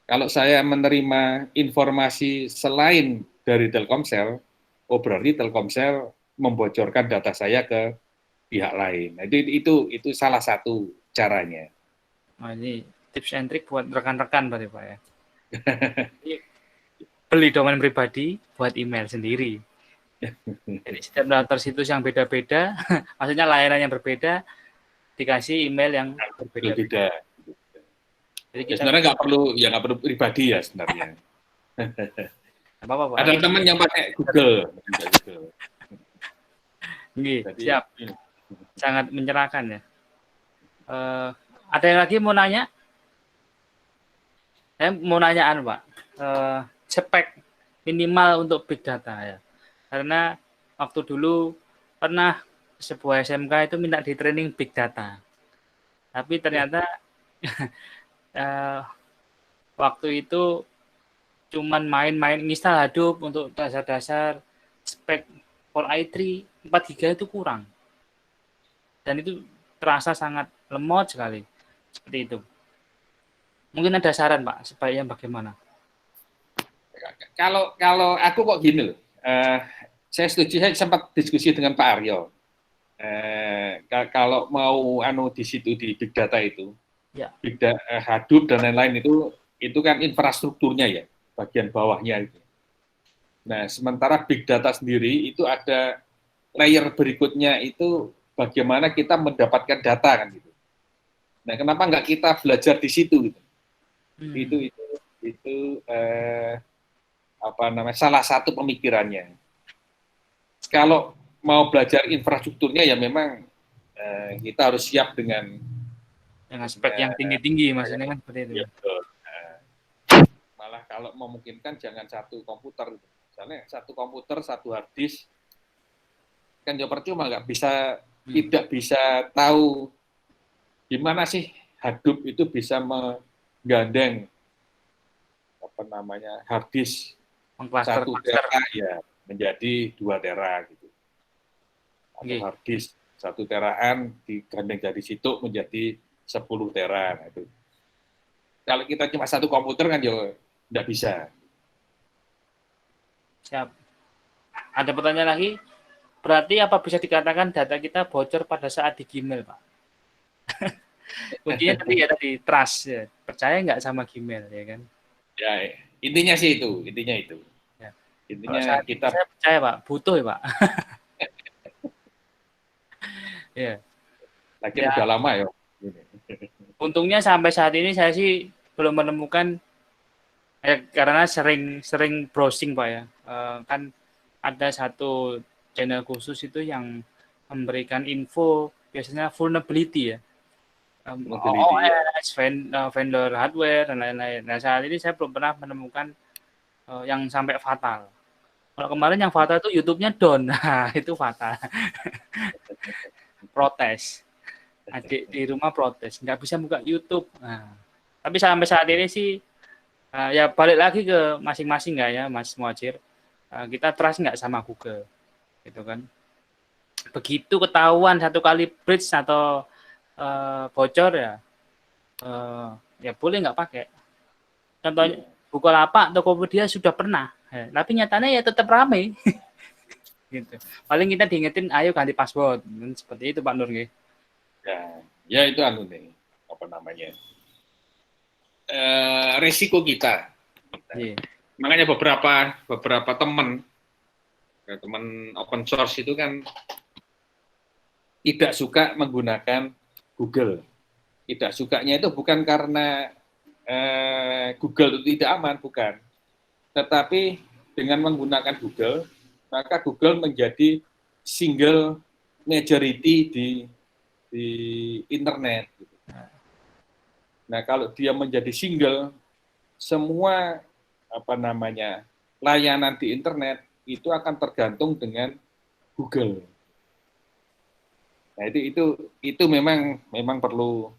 Kalau saya menerima informasi selain dari Telkomsel, berarti Telkomsel membocorkan data saya ke pihak lain. Nah, itu salah satu caranya. Ini tips and trick buat rekan-rekan berarti Pak ya. Beli domain pribadi buat email sendiri. Jadi setiap daftar situs yang beda-beda, maksudnya layanan yang berbeda, dikasih email yang berbeda. Jadi kita sebenarnya nggak perlu pribadi ya sebenarnya. Apa-apa, Pak. Ada teman yang pakai Google. Siap. Sangat mencerahkan ya. Ada yang lagi mau nanya? Saya mau nanyaan Pak. Spek minimal untuk big data ya. Karena waktu dulu pernah sebuah SMK itu minta di training big data. Tapi ternyata waktu itu cuman main-main install Hadoop untuk dasar-dasar spek Core i3 4 GB itu kurang. Dan itu terasa sangat lemot sekali. Seperti itu. Mungkin ada saran Pak, sebaiknya bagaimana? Kalau aku kok gini loh. Saya setuju, saya sempat diskusi dengan Pak Aryo. Kalau mau di situ di big data itu, ya. Big data, Hadoop dan lain-lain itu kan infrastrukturnya ya, bagian bawahnya itu. Nah, sementara big data sendiri itu ada layer berikutnya itu bagaimana kita mendapatkan data kan gitu. Nah, kenapa nggak kita belajar di situ gitu? Itu salah satu pemikirannya. Kalau mau belajar infrastrukturnya ya memang kita harus siap dengan spek yang tinggi-tinggi maksudnya kan seperti itu. Ya, betul. Malah kalau memungkinkan jangan satu komputer, misalnya satu komputer, satu hard disk, kan ya percuma tidak bisa tahu gimana sih Hadoop itu bisa menggandeng hard disk Mengklaster 1 TB klaster. ya menjadi 2 TB gitu. Atau Nggih. hard disk 1 TB digandeng dari situ menjadi 10 TB. Nah, itu. Kalau kita cuma satu komputer kan ya nggak bisa. Siap. Ada pertanyaan lagi? Berarti apa bisa dikatakan data kita bocor pada saat di Gmail, Pak? Kuncinya tadi ya tadi trust ya. Percaya nggak sama Gmail ya kan? Ya, intinya sih itu, intinya itu. Ya. Kalau Intinya saat ini kita saya percaya, Pak. Butuh ya, Pak. Ya. lagi Ya, udah lama ya. untungnya sampai saat ini saya sih belum menemukan karena sering browsing, Pak ya. Kan ada satu channel khusus itu yang memberikan info biasanya vulnerability ya. Mobility ya. OS, vendor hardware dan lain-lain. Nah, saat ini saya belum pernah menemukan yang sampai fatal. Kalau kemarin yang fatal itu YouTube-nya down. Nah, itu fatal. Protes. Adik di rumah protes, nggak bisa buka YouTube. Nah, tapi sampai saat ini sih ya balik lagi ke masing-masing nggak ya, Mas Muajir. Kita trust nggak sama Google, gitu kan? Begitu ketahuan satu kali breach atau bocor ya, ya boleh nggak pakai. Contohnya Bukalapak, Tokopedia sudah pernah, tapi nyatanya ya tetap ramai. Gitu. Paling kita diingetin, ayo ganti password. Seperti itu Pak Nur. Ya, ya itu nih, apa namanya? Resiko kita. Yeah. Makanya beberapa teman open source itu kan tidak suka menggunakan Google. Tidak sukanya itu bukan karena Google itu tidak aman, bukan. Tetapi dengan menggunakan Google, maka Google menjadi single majority di internet. Nah, kalau dia menjadi single, semua layanan di internet itu akan tergantung dengan Google. Nah, itu memang perlu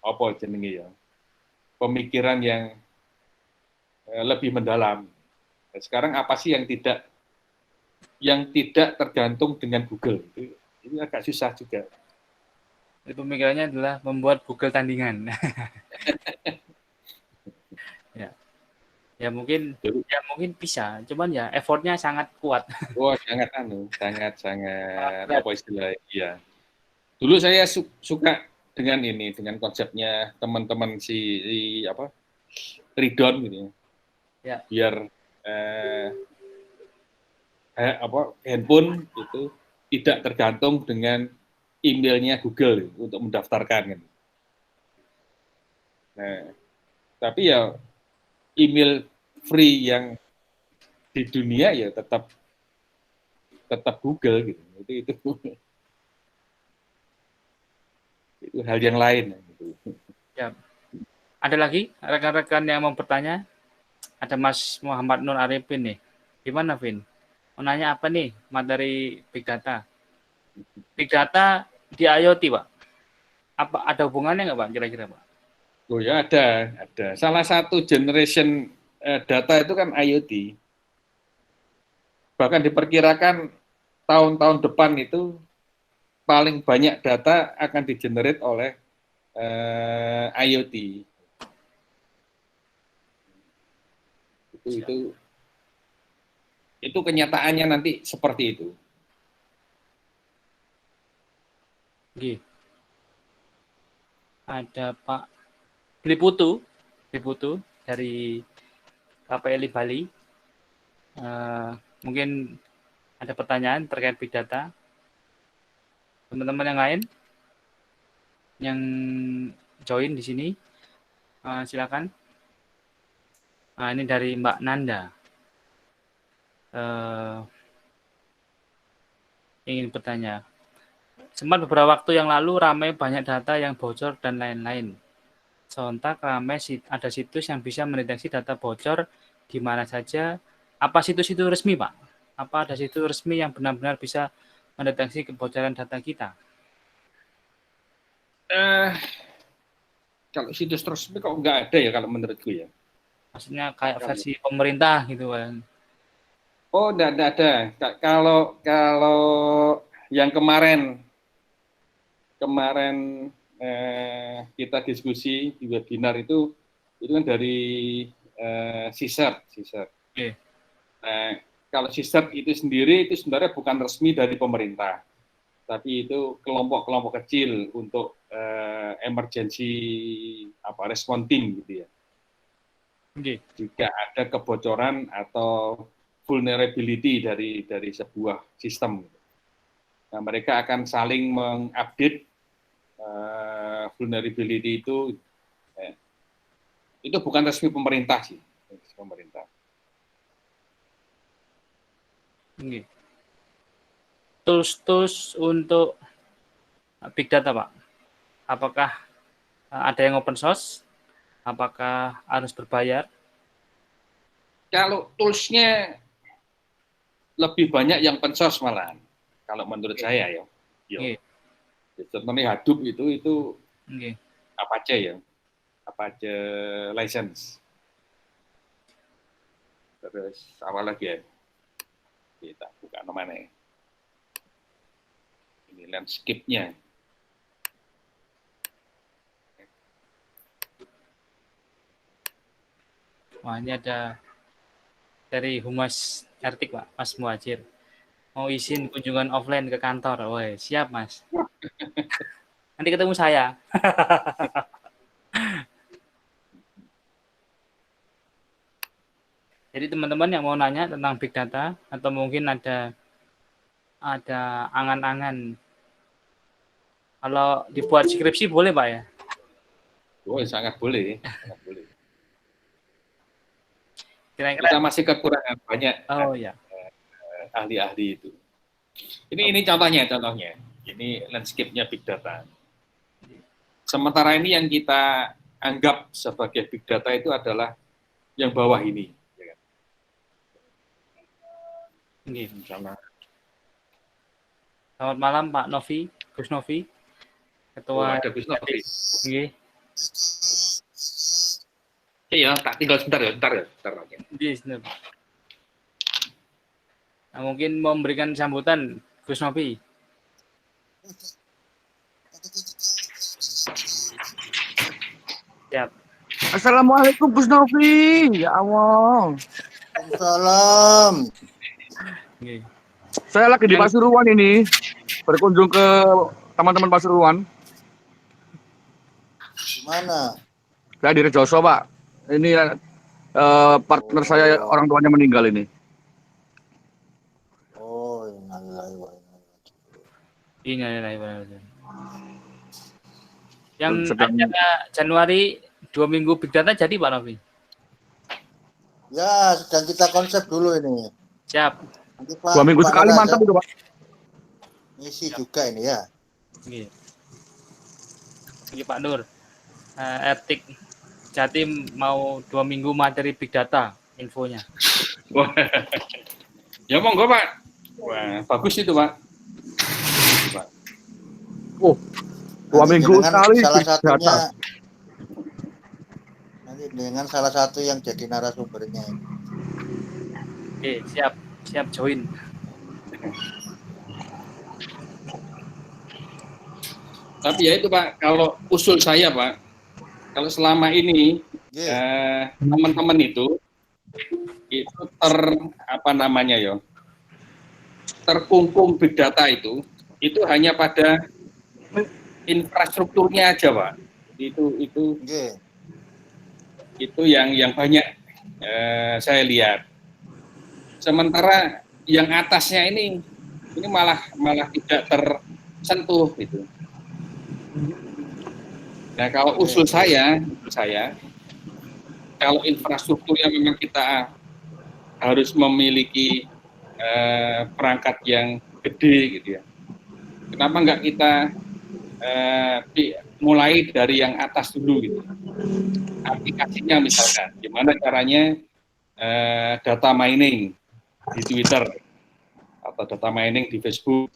apa jenenge ya, pemikiran yang lebih mendalam. Nah, sekarang apa sih yang tidak tergantung dengan Google? Itu agak susah juga. Jadi pemikirannya adalah membuat Google tandingan. Ya. Ya mungkin bisa, cuman ya effortnya sangat kuat. Oh, sangat apa istilahnya? Ya. Dulu saya suka dengan konsepnya teman-teman apa Tridon gitu ya. Ya. Biar handphone itu tidak tergantung dengan emailnya Google untuk mendaftarkan gitu. Nah, tapi ya email free yang di dunia ya tetap Google gitu. Itu hal yang lain gitu. Ya. Ada lagi rekan-rekan yang mau bertanya? Ada Mas Muhammad Nur Arifin nih. Gimana, Vin? Mau nanya apa nih materi Big Data? Big Data di IoT, Pak. Apa ada hubungannya nggak, Pak, kira-kira, Pak? Oh ya ada. Salah satu generation data itu kan IoT. Bahkan diperkirakan tahun-tahun depan itu paling banyak data akan digenerate oleh IoT. Itu kenyataannya nanti seperti itu. Gih. Ada Pak Liputu dari KPLI Bali. Mungkin ada pertanyaan terkait Big Data. Teman-teman yang lain yang join di sini, silakan. Ini dari Mbak Nanda. Ingin bertanya. Sempat beberapa waktu yang lalu ramai banyak data yang bocor dan lain-lain. Sontak ramai ada situs yang bisa mendeteksi data bocor di mana saja. Apa situs itu resmi, Pak? Apa ada situs resmi yang benar-benar bisa mendeteksi kebocoran data kita? Eh, kalau situs resmi kok nggak ada ya kalau menurutku ya. Maksudnya kayak versi pemerintah gitu kan. Oh, nggak ada. Kalau kalau yang kemarin kemarin kita diskusi di webinar itu kan dari CSER. Oke. Nah, kalau CSER itu sendiri itu sebenarnya bukan resmi dari pemerintah, tapi itu kelompok-kelompok kecil untuk emergency respon team gitu ya. Oke. Jika ada kebocoran atau vulnerability dari sebuah sistem. Nah, mereka akan saling mengupdate vulnerability itu. Itu bukan resmi pemerintah sih, pemerintah. Oke. Tools untuk big data, Pak. Apakah ada yang open source? Apakah harus berbayar? Kalau toolsnya lebih banyak yang open source malahan. Kalau menurut saya ya. Oke. Contohnya Hadoop itu Oke. Apache ya. Apache license. Terus apa lagi ya? Kita buka namanya. Ini landscape-nya. Wah, ini ada dari Humas Ertik, Pak, Mas Muhajir. Mau izin kunjungan offline ke kantor. Woi, siap, Mas. Nanti ketemu saya. Jadi teman-teman yang mau nanya tentang big data atau mungkin ada angan-angan kalau dibuat skripsi boleh, Pak ya? Oh, sangat boleh, sangat boleh. Kira-kira Kita masih kekurangan banyak ya. ahli-ahli itu. Ini contohnya. Ini landscape-nya big data. Sementara ini yang kita anggap sebagai big data itu adalah yang bawah ini. Oke, selamat malam Pak Novi, Gus Novi, Ketua. Ada Gus Novi. Oke. Iya, tak tinggal sebentar ya. Nah, mungkin mau memberikan sambutan Gus Novi. Siap. Assalamualaikum Gus Novi. Ya Allah. Salam. Oke. Saya lagi di Pasuruan ini. Berkunjung ke teman-teman Pasuruan. Di mana? Saya di Rejoso, Pak. Ini partner saya, orang tuanya meninggal ini. Oh, innalillahi wa inna Innalillahi wa inna ilaihi raji'un. Yang Sedang- acara Januari 2 minggu big data jadi Pak Novi. Ya, sedang kita konsep dulu ini. Siap. Nanti 2 minggu Pak sekali Naraja mantap itu, Pak. ngisi juga ini ya. Oke. Oke Pak Nur. Etik Jatim mau 2 minggu materi big data infonya. Wah. Ya monggo Pak. Wah, bagus itu Pak. Oh, 2 Nanti minggu dengan sekali salah big satunya data. nanti dengan salah satu yang jadi narasumbernya. Oke, siap join. Tapi ya itu Pak, kalau usul saya Pak, kalau selama ini teman-teman itu terkungkung big data itu hanya pada infrastrukturnya aja Pak. Itu yang banyak saya lihat. Sementara yang atasnya ini malah tidak tersentuh gitu. Nah, kalau usul saya kalau infrastrukturnya memang kita harus memiliki perangkat yang gede gitu ya. Kenapa enggak kita mulai dari yang atas dulu gitu. Aplikasinya misalkan, gimana caranya data mining di Twitter atau data mining di Facebook.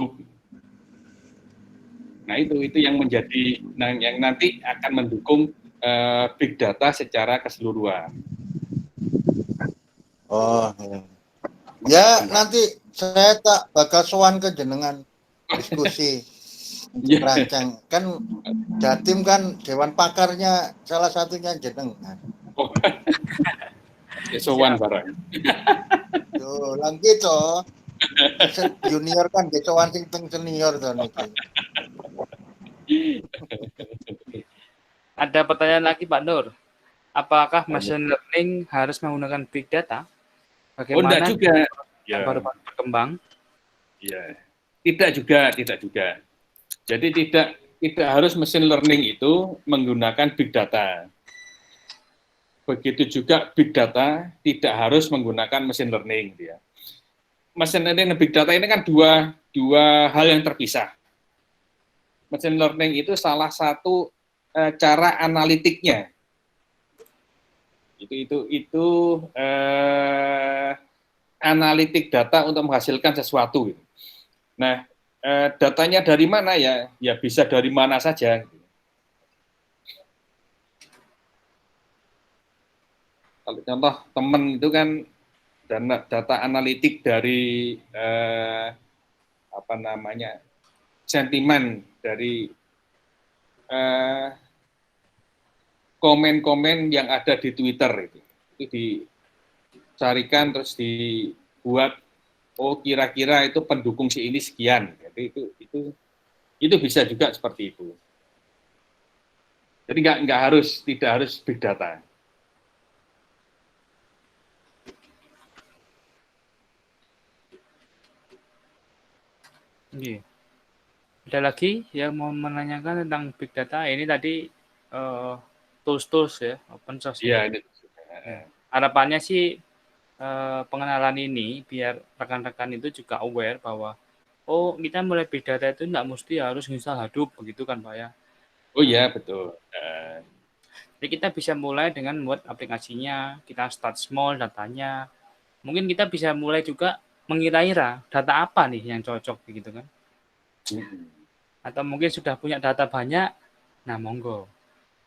Nah, itu yang menjadi yang nanti akan mendukung big data secara keseluruhan. Oh, ya nanti saya tak bakal sowan ke jenengan diskusi Ya, rancang kan Jatim kan dewan pakarnya salah satunya jenengan. oh, sowan barang. Tuh, lang gitu. Junior kan sowan sing teng senior to niki. Ada pertanyaan lagi Pak Nur. Apakah machine learning harus menggunakan big data? Oh, enggak Bagaimana juga. yang Ya, baru-baru berkembang? ya. Tidak juga. Jadi tidak harus machine learning itu menggunakan big data. Begitu juga big data tidak harus menggunakan machine learning. Ya. Machine learning dan big data ini kan dua hal yang terpisah. Machine learning itu salah satu cara analitiknya. Itu analitik data untuk menghasilkan sesuatu. Nah, datanya dari mana ya? Ya bisa dari mana saja. Kalau contoh teman itu kan data analitik dari sentimen dari komen-komen yang ada di Twitter itu dicarikan terus dibuat kira-kira itu pendukung si ini sekian. Jadi itu bisa juga seperti itu. Jadi tidak harus big data. Iya. Ada lagi yang mau menanyakan tentang big data? Ini tadi tools-tools ya, open source. Iya, ini. Harapannya sih pengenalan ini biar rekan-rekan itu juga aware bahwa kita mulai big data itu nggak mesti harus install Hadoop begitu kan Pak ya. Oh iya, betul. Jadi kita bisa mulai dengan buat aplikasinya, kita start small datanya. Mungkin kita bisa mulai juga mengira-ira data apa nih yang cocok begitu kan. Atau mungkin sudah punya data banyak, nah monggo.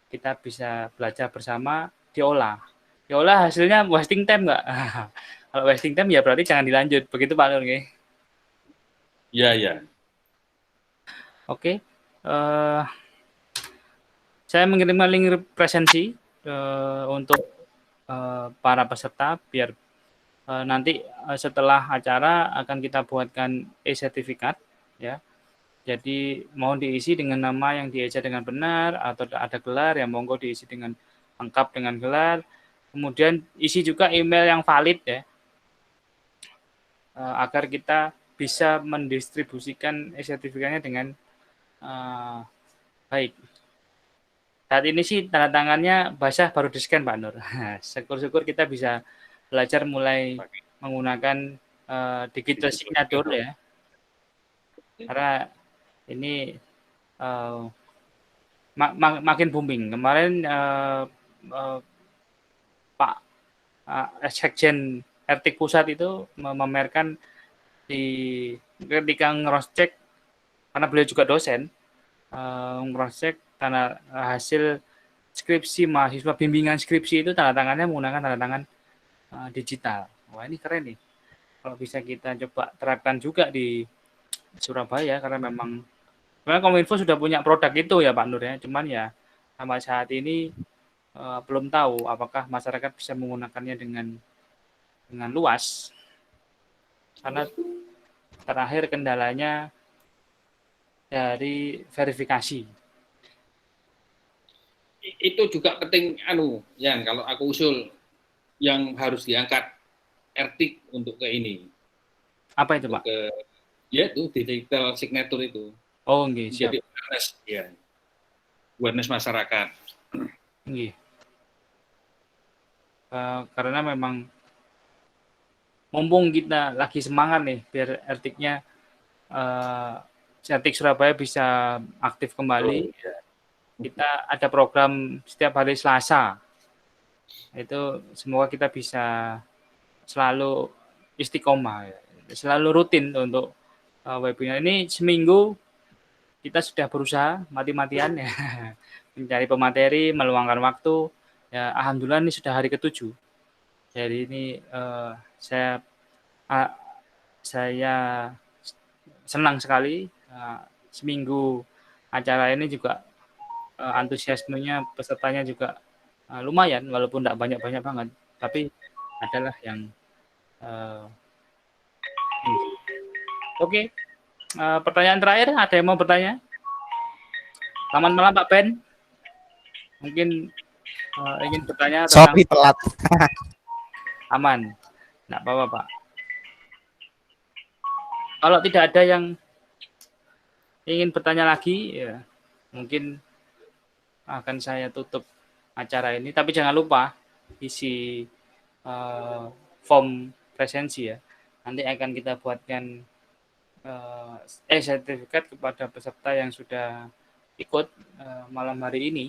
Kita bisa belajar bersama, diolah. Diolah hasilnya wasting time nggak? Kalau wasting time ya berarti jangan dilanjut. Begitu Pak Nur. Iya, iya. Oke. Saya mengirimkan link presensi untuk para peserta biar nanti setelah acara akan kita buatkan e-sertifikat ya. Jadi mohon diisi dengan nama yang dieja dengan benar atau ada gelar yang monggo diisi dengan lengkap dengan gelar. Kemudian isi juga email yang valid ya. Agar kita bisa mendistribusikan e-sertifikatnya dengan baik. Saat ini sih tanda tangannya basah baru di-scan Pak Nur. Syukur-syukur kita bisa belajar mulai menggunakan digital signature ya. Karena ini makin booming. Kemarin Pak Sekjen Ertik Pusat itu memamerkan ketika nge-cross-check, karena beliau juga dosen, nge-cross-check karena hasil skripsi mahasiswa bimbingan skripsi itu tanda tangannya menggunakan tanda tangan digital. Wah ini keren nih. Kalau bisa kita coba terapkan juga di Surabaya karena memang Kominfo sudah punya produk itu ya Pak Nur ya. Cuman ya sampai saat ini belum tahu apakah masyarakat bisa menggunakannya dengan luas. Karena terakhir kendalanya dari verifikasi. Itu juga penting yang kalau aku usul yang harus diangkat Ertik untuk ke ini. Apa itu Pak? Ya itu digital signature itu. Oh nggih, siap. Jadi awareness masyarakat. Nggih. Karena memang mumpung kita lagi semangat nih biar Ertiknya Ertik Surabaya bisa aktif kembali. Kita ada program setiap hari Selasa. Itu semoga kita bisa selalu istiqomah, selalu rutin untuk webinar ini seminggu kita sudah berusaha mati-matian ya mencari pemateri, meluangkan waktu. Ya, alhamdulillah ini sudah hari ke-7. Jadi ini saya ah, saya senang sekali seminggu acara ini juga antusiasmenya pesertanya juga lumayan walaupun tidak banyak-banyak banget, tapi adalah yang ini. Oke. Pertanyaan terakhir, ada yang mau bertanya? Selamat malam Pak Ben. Mungkin ingin bertanya tentang Sorry telat. aman. Tidak apa-apa Pak. Kalau tidak ada yang ingin bertanya lagi, ya mungkin akan saya tutup acara ini. Tapi jangan lupa isi form presensi ya. Nanti akan kita buatkan sertifikat kepada peserta yang sudah ikut malam hari ini.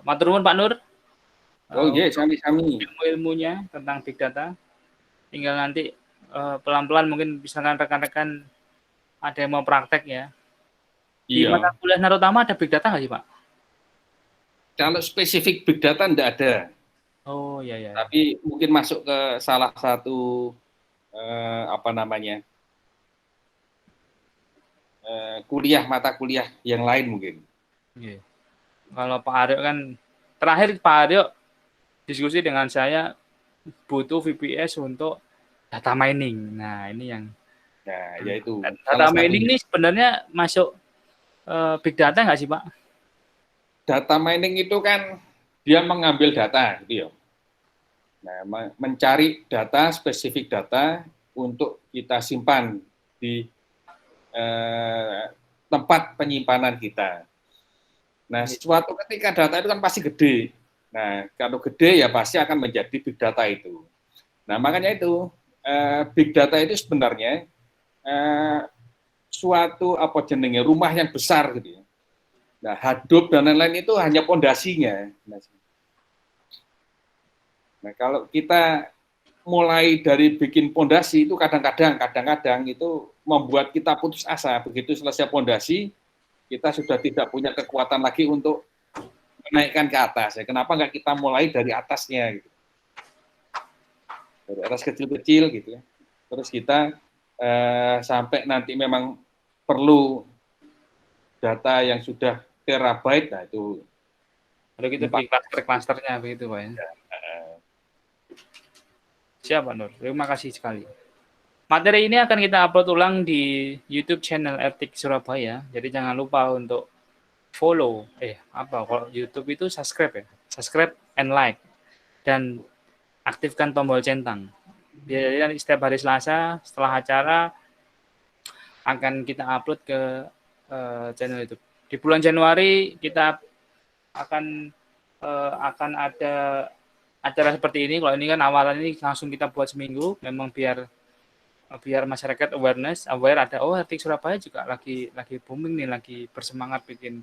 Matur nuwun Pak Nur. Oh iya, sami-sami. Ilmu-ilmunya tentang big data. Tinggal nanti pelan-pelan mungkin misalkan rekan-rekan ada yang mau praktek ya. Di Iya. mata kuliah Narutama ada big data nggak sih Pak? Kalau spesifik big data enggak ada. Oh iya ya. Tapi mungkin masuk ke salah satu mata kuliah yang lain mungkin. Iya. Kalau Pak Aryo kan terakhir Pak Aryo diskusi dengan saya butuh VPS untuk data mining. Nah ini yang yaitu data mining ini sebenarnya masuk big data nggak sih Pak? Data mining itu kan dia mengambil data, gitu ya. Nah, mencari data, spesifik data untuk kita simpan di tempat penyimpanan kita. Nah, suatu ketika data itu kan pasti gede. Nah, kalau gede ya pasti akan menjadi big data itu. Nah, makanya itu big data itu sebenarnya suatu rumah yang besar gitu ya. Nah, Hadoop dan lain-lain itu hanya pondasinya. Nah, kalau kita mulai dari bikin pondasi itu kadang-kadang itu membuat kita putus asa. Begitu selesai pondasi, kita sudah tidak punya kekuatan lagi untuk menaikkan ke atas. Ya, kenapa nggak kita mulai dari atasnya? Gitu. Dari atas kecil-kecil gitu ya. Terus kita sampai nanti memang perlu data yang sudah terabyte, nah itu. Lalu kita bikin cluster-clusternya begitu Pak ya. Siap Pak Nur, terima kasih sekali. Materi ini akan kita upload ulang di YouTube channel Etik Surabaya. Jadi jangan lupa untuk follow. Kalau YouTube itu subscribe ya. Subscribe and like. Dan aktifkan tombol centang. Biasanya setiap hari Selasa setelah acara akan kita upload ke channel YouTube. Di bulan Januari kita akan ada acara seperti ini. Kalau ini kan awalan ini langsung kita buat seminggu, memang biar masyarakat aware ada Etik Surabaya juga lagi booming nih, lagi bersemangat bikin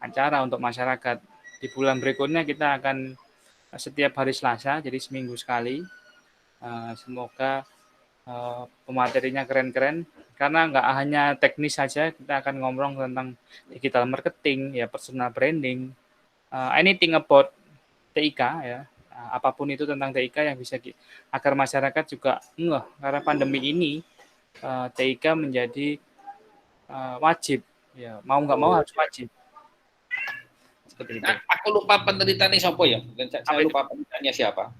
acara untuk masyarakat. Di bulan berikutnya kita akan setiap hari Selasa, jadi seminggu sekali. Semoga pematerinya keren-keren, karena nggak hanya teknis saja, kita akan ngomong tentang digital marketing, ya personal branding, anything about TIK ya. Apapun itu tentang TIK yang bisa agar masyarakat juga karena pandemi ini TIK menjadi wajib ya, mau nggak mau harus wajib seperti itu. Nah, aku lupa penelitiannya siapa ya, saya lupa penelitiannya siapa.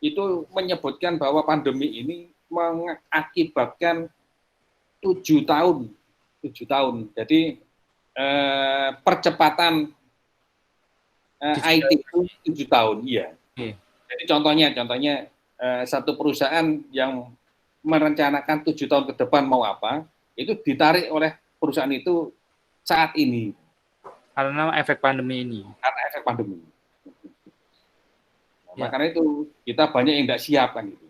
Itu menyebutkan bahwa pandemi ini mengakibatkan 7 tahun. Jadi percepatan IT itu 7 tahun, iya. Jadi contohnya satu perusahaan yang merencanakan 7 tahun ke depan mau apa, itu ditarik oleh perusahaan itu saat ini. Karena efek pandemi ini. Makanya itu kita banyak yang tidak siap kan gitu.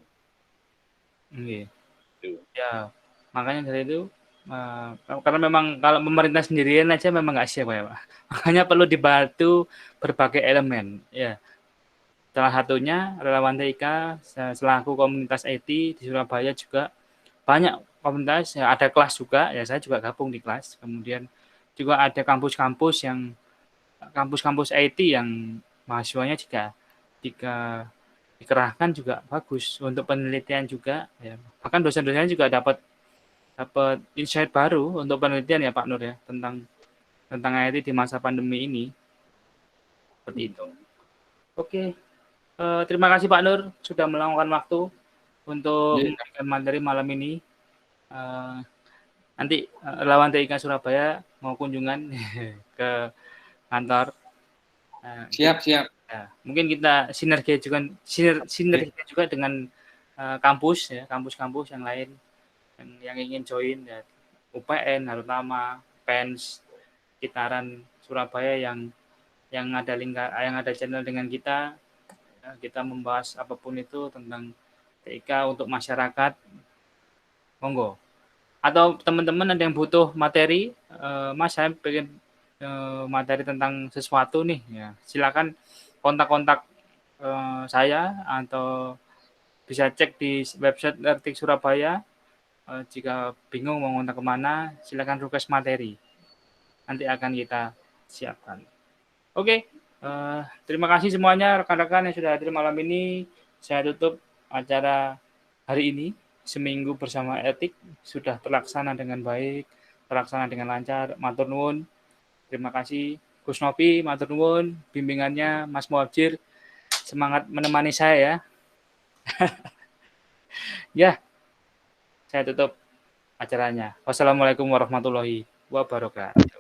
Ya, makanya dari itu karena memang kalau pemerintah sendirian aja memang nggak siap ya Pak. Makanya perlu dibantu berbagai elemen ya. Salah satunya relawan TIK selaku komunitas IT di Surabaya juga banyak komunitas ya, ada kelas juga ya, saya juga gabung di kelas. Kemudian juga ada kampus-kampus IT yang mahasiswanya jika dikerahkan juga bagus untuk penelitian juga ya. Bahkan dosen-dosennya juga dapat insight baru untuk penelitian ya Pak Nur ya tentang IT di masa pandemi ini. Seperti itu. Oke. Terima kasih Pak Nur sudah meluangkan waktu untuk memberikan materi malam ini. Nanti relawan TIK Surabaya mau kunjungan ke kantor. Siap. Ya, mungkin kita sinergi juga dengan kampus ya, kampus-kampus yang lain yang ingin join ya, UPN, Harutama, PENS, sekitaran Surabaya yang ada channel dengan kita membahas apapun itu tentang TIK untuk masyarakat, monggo. Atau teman-teman ada yang butuh materi, Mas saya pengen materi tentang sesuatu nih, ya silakan kontak-kontak saya atau bisa cek di website Ertik Surabaya. Jika bingung mau kontak kemana, silakan request materi. Nanti akan kita siapkan. Oke, terima kasih semuanya rekan-rekan yang sudah hadir malam ini. Saya tutup acara hari ini. Seminggu bersama Etik sudah terlaksana dengan baik, terlaksana dengan lancar. Matur nuwun. Terima kasih Gus Nopi, matur nuwun bimbingannya Mas Muhajir. Semangat menemani saya ya. Ya. Saya tutup acaranya. Wassalamualaikum warahmatullahi wabarakatuh.